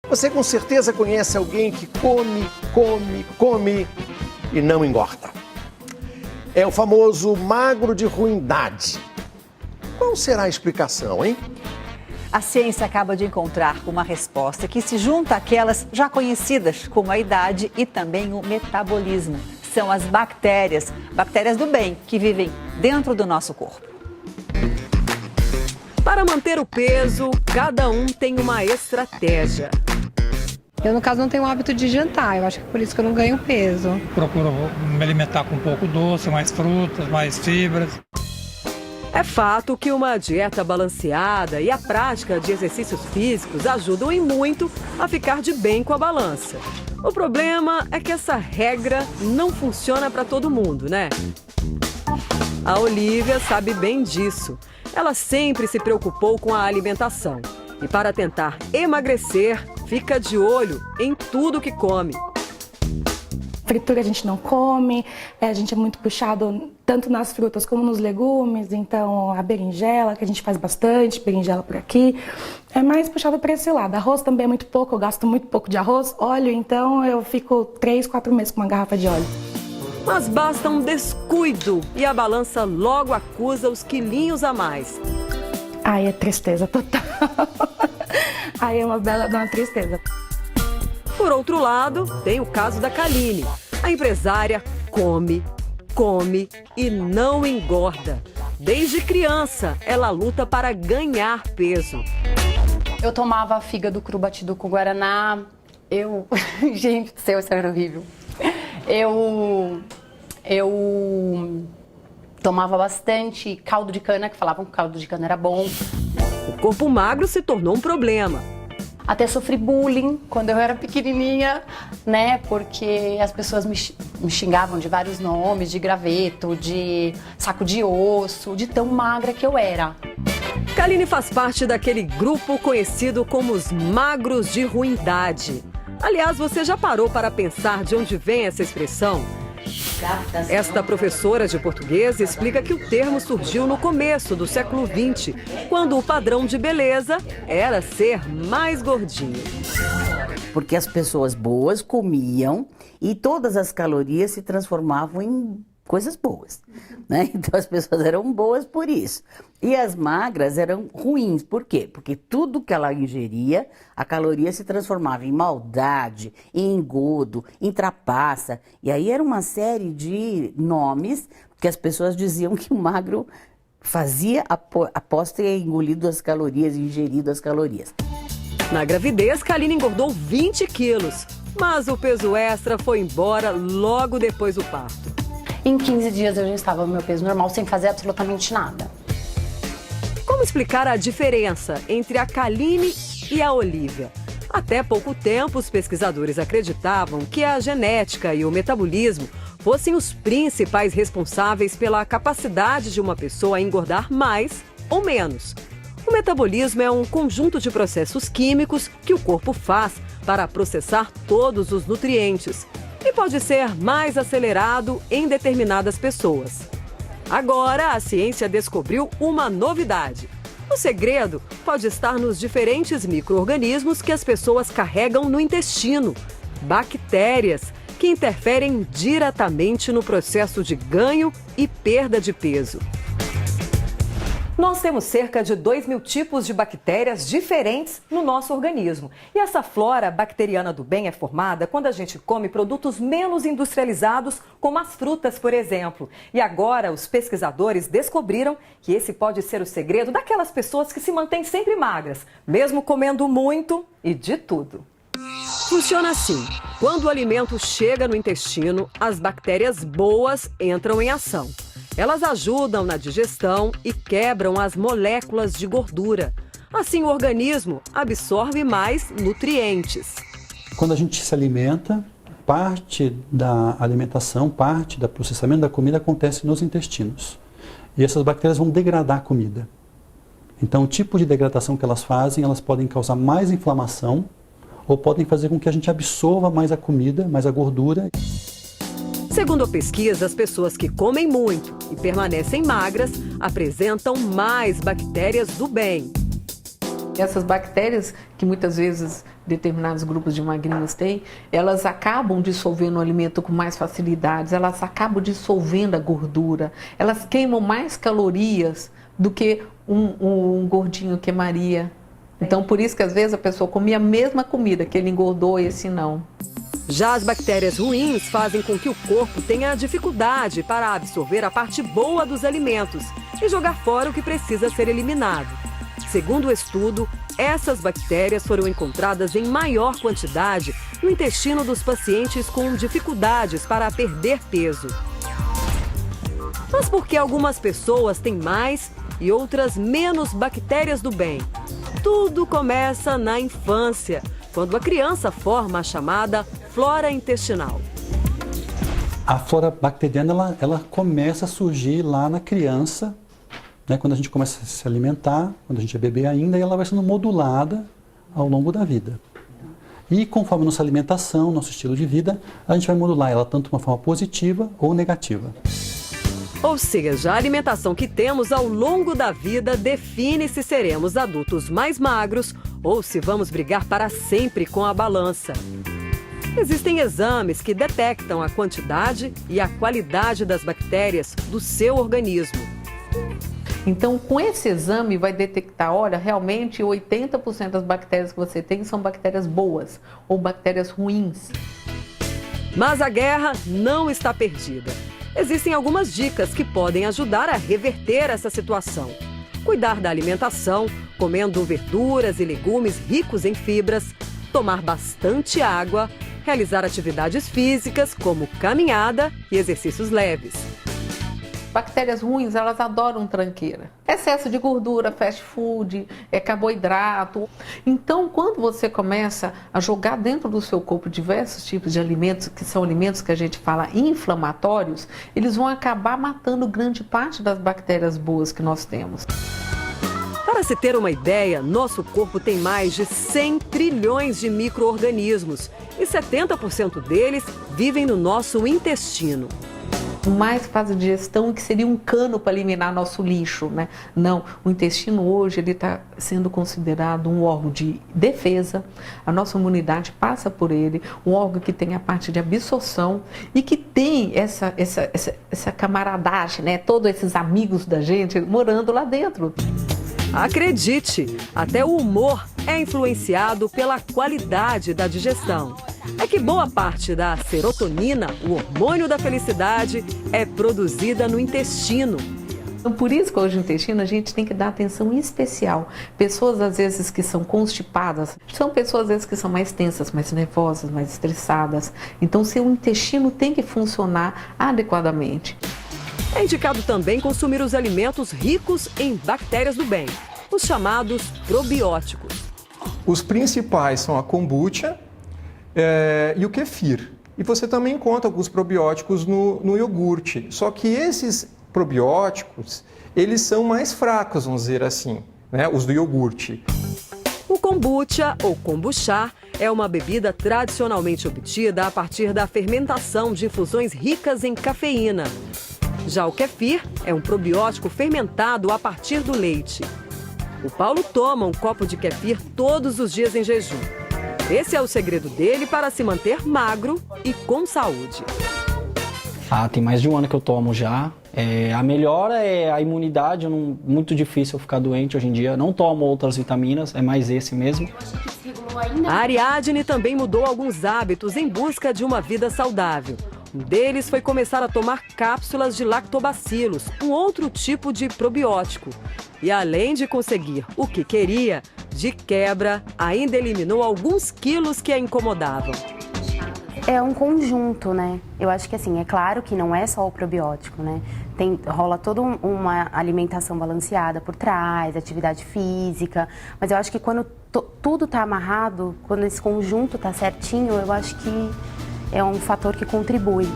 Você com certeza conhece alguém que come e não engorda. É o famoso magro de ruindade. Qual será a explicação, hein? A ciência acaba de encontrar uma resposta que se junta àquelas já conhecidas, como a idade e também o metabolismo. São as bactérias do bem, que vivem dentro do nosso corpo. Para manter o peso, cada um tem uma estratégia. Eu, no caso, não tenho o hábito de jantar, eu acho que é por isso que eu não ganho peso. Procuro me alimentar com um pouco doce, mais frutas, mais fibras. É fato que uma dieta balanceada e a prática de exercícios físicos ajudam em muito a ficar de bem com a balança. O problema é que essa regra não funciona para todo mundo, né? A Olivia sabe bem disso. Ela sempre se preocupou com a alimentação. E para tentar emagrecer, fica de olho em tudo que come. Fritura a gente não come, a gente é muito puxado tanto nas frutas como nos legumes, então a berinjela, que a gente faz bastante, berinjela por aqui, é mais puxado para esse lado. Arroz também é muito pouco, eu gasto muito pouco de arroz. Óleo, então eu fico 3, 4 meses com uma garrafa de óleo. Mas basta um descuido e a balança logo acusa os quilinhos a mais. Ai, é tristeza total. Ai, é uma tristeza. Por outro lado, tem o caso da Kaline. A empresária come e não engorda. Desde criança, ela luta para ganhar peso. Eu tomava fígado cru batido com guaraná. Gente do céu, isso era horrível. Eu tomava bastante caldo de cana, que falavam que o caldo de cana era bom. O corpo magro se tornou um problema. Até sofri bullying quando eu era pequenininha, né? Porque as pessoas me xingavam de vários nomes, de graveto, de saco de osso, de tão magra que eu era. Kaline faz parte daquele grupo conhecido como os magros de ruindade. Aliás, você já parou para pensar de onde vem essa expressão? Esta professora de português explica que o termo surgiu no começo do século XX, quando o padrão de beleza era ser mais gordinho. Porque as pessoas boas comiam e todas as calorias se transformavam em coisas boas, né? Então as pessoas eram boas por isso. E as magras eram ruins. Por quê? Porque tudo que ela ingeria, a caloria se transformava em maldade, em engodo, em trapaça. E aí era uma série de nomes que as pessoas diziam que o magro fazia após ter engolido as calorias, ingerido as calorias. Na gravidez, Kaline engordou 20 quilos, mas o peso extra foi embora logo depois do parto. Em 15 dias eu já estava no meu peso normal, sem fazer absolutamente nada. Como explicar a diferença entre a Kaline e a Olivia? Até pouco tempo, os pesquisadores acreditavam que a genética e o metabolismo fossem os principais responsáveis pela capacidade de uma pessoa engordar mais ou menos. O metabolismo é um conjunto de processos químicos que o corpo faz para processar todos os nutrientes e pode ser mais acelerado em determinadas pessoas. Agora, a ciência descobriu uma novidade. O segredo pode estar nos diferentes micro-organismos que as pessoas carregam no intestino, bactérias, que interferem diretamente no processo de ganho e perda de peso. Nós temos cerca de 2.000 tipos de bactérias diferentes no nosso organismo. E essa flora bacteriana do bem é formada quando a gente come produtos menos industrializados, como as frutas, por exemplo. E agora os pesquisadores descobriram que esse pode ser o segredo daquelas pessoas que se mantêm sempre magras, mesmo comendo muito e de tudo. Funciona assim: quando o alimento chega no intestino, as bactérias boas entram em ação. Elas ajudam na digestão e quebram as moléculas de gordura. Assim, o organismo absorve mais nutrientes. Quando a gente se alimenta, parte da alimentação, parte do processamento da comida acontece nos intestinos. E essas bactérias vão degradar a comida. Então, o tipo de degradação que elas fazem, elas podem causar mais inflamação ou podem fazer com que a gente absorva mais a comida, mais a gordura. Segundo a pesquisa, as pessoas que comem muito e permanecem magras apresentam mais bactérias do bem. Essas bactérias que muitas vezes determinados grupos de magrinhos têm, elas acabam dissolvendo o alimento com mais facilidade, elas acabam dissolvendo a gordura, elas queimam mais calorias do que um gordinho queimaria. Então, por isso que às vezes a pessoa comia a mesma comida, que ele engordou e esse não. Já as bactérias ruins fazem com que o corpo tenha dificuldade para absorver a parte boa dos alimentos e jogar fora o que precisa ser eliminado. Segundo o estudo, essas bactérias foram encontradas em maior quantidade no intestino dos pacientes com dificuldades para perder peso. Mas por que algumas pessoas têm mais e outras menos bactérias do bem? Tudo começa na infância, quando a criança forma a chamada flora intestinal. A flora bacteriana ela começa a surgir lá na criança, né, quando a gente começa a se alimentar, quando a gente é bebê ainda, e ela vai sendo modulada ao longo da vida. E conforme nossa alimentação, nosso estilo de vida, a gente vai modular ela tanto de uma forma positiva ou negativa. Ou seja, a alimentação que temos ao longo da vida define se seremos adultos mais magros ou se vamos brigar para sempre com a balança. Existem exames que detectam a quantidade e a qualidade das bactérias do seu organismo. Então, com esse exame vai detectar, olha, realmente 80% das bactérias que você tem são bactérias boas ou bactérias ruins. Mas a guerra não está perdida. Existem algumas dicas que podem ajudar a reverter essa situação. Cuidar da alimentação, comendo verduras e legumes ricos em fibras, tomar bastante água, realizar atividades físicas como caminhada e exercícios leves. Bactérias ruins, elas adoram tranqueira. Excesso de gordura, fast food, carboidrato. Então, quando você começa a jogar dentro do seu corpo diversos tipos de alimentos, que são alimentos que a gente fala inflamatórios, eles vão acabar matando grande parte das bactérias boas que nós temos. Para se ter uma ideia, nosso corpo tem mais de 100 trilhões de micro-organismos e 70% deles vivem no nosso intestino. Mais faz a digestão, que seria um cano para eliminar nosso lixo, né? Não, o intestino hoje ele está sendo considerado um órgão de defesa, a nossa imunidade passa por ele, um órgão que tem a parte de absorção e que tem essa camaradagem, né? Todos esses amigos da gente morando lá dentro. Acredite, até o humor é influenciado pela qualidade da digestão. É que boa parte da serotonina, o hormônio da felicidade, é produzida no intestino. Então, por isso que hoje no intestino a gente tem que dar atenção especial. Pessoas às vezes que são constipadas, são pessoas às vezes que são mais tensas, mais nervosas, mais estressadas. Então, seu intestino tem que funcionar adequadamente. É indicado também consumir os alimentos ricos em bactérias do bem, os chamados probióticos. Os principais são a kombucha e o kefir. E você também encontra alguns probióticos no iogurte. Só que esses probióticos, eles são mais fracos, vamos dizer assim, né? Os do iogurte. O kombucha ou kombucha é uma bebida tradicionalmente obtida a partir da fermentação de infusões ricas em cafeína. Já o kefir é um probiótico fermentado a partir do leite. O Paulo toma um copo de kefir todos os dias em jejum. Esse é o segredo dele para se manter magro e com saúde. Tem mais de um ano que eu tomo já. A melhora é a imunidade, muito difícil eu ficar doente hoje em dia. Não tomo outras vitaminas, é mais esse mesmo. A Ariadne também mudou alguns hábitos em busca de uma vida saudável. Um deles foi começar a tomar cápsulas de lactobacilos, um outro tipo de probiótico. E além de conseguir o que queria, de quebra, ainda eliminou alguns quilos que a incomodavam. É um conjunto, né? Eu acho que assim, é claro que não é só o probiótico, né? Rola toda uma alimentação balanceada por trás, atividade física, mas eu acho que quando tudo está amarrado, quando esse conjunto está certinho, eu acho que é um fator que contribui.